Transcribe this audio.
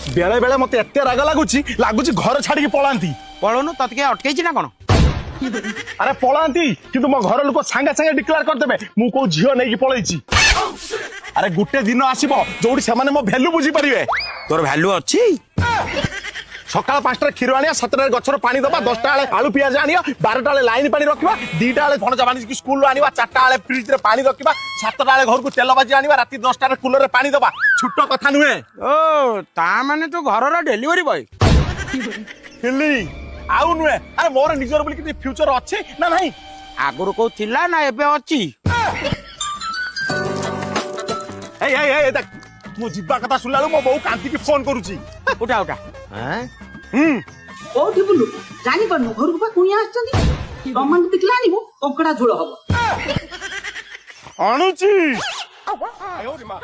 बेले बेले मत एत राग लगुच घर छाड़ी पलांती पळौनु तत के अटकैछि ना कोन अरे पलांती किंतु मो घर लोक सांगे सांगे डिक्लेयर करदेबे मु को झियो नहीं पळैछि अरे गुटे दिन आसीबो जोडी से माने मो वैल्यू बुझी परिवे तोर वैल्यू अछि सकाल 5टा क्षीर आनिया 7टा गछर पानी दबा 10टा बेले आलू पियाज आनिया 12टा बेले लाइन पानी रखिबा 2टा बेले भणजा बानी की स्कूल आनिबा 4टा बेले फ्रिज रे पानी रखिबा 7टा बेले घर को तेल बाजी आनिबा राती 10टा रे कूलर रे पानी दबा छुट्टो कथा नुहे ओ ता माने तो घर रा डिलीवरी बॉय हिली आउ नुहे अरे मोर निजर बोली कि फ्यूचर अछि ना नहीं आगुर को थिला ना एबे अछि ए ए ए देख मो जिब्बा कथा सुनलालु मो बहु कांती की फोन करूची उठा उठा हैं कोठी बुलु जानी पनु घर को कुइया आछंती टमाटर दिखला आनिबो कंकड़ा झोल हबो आणुची आयो रे मां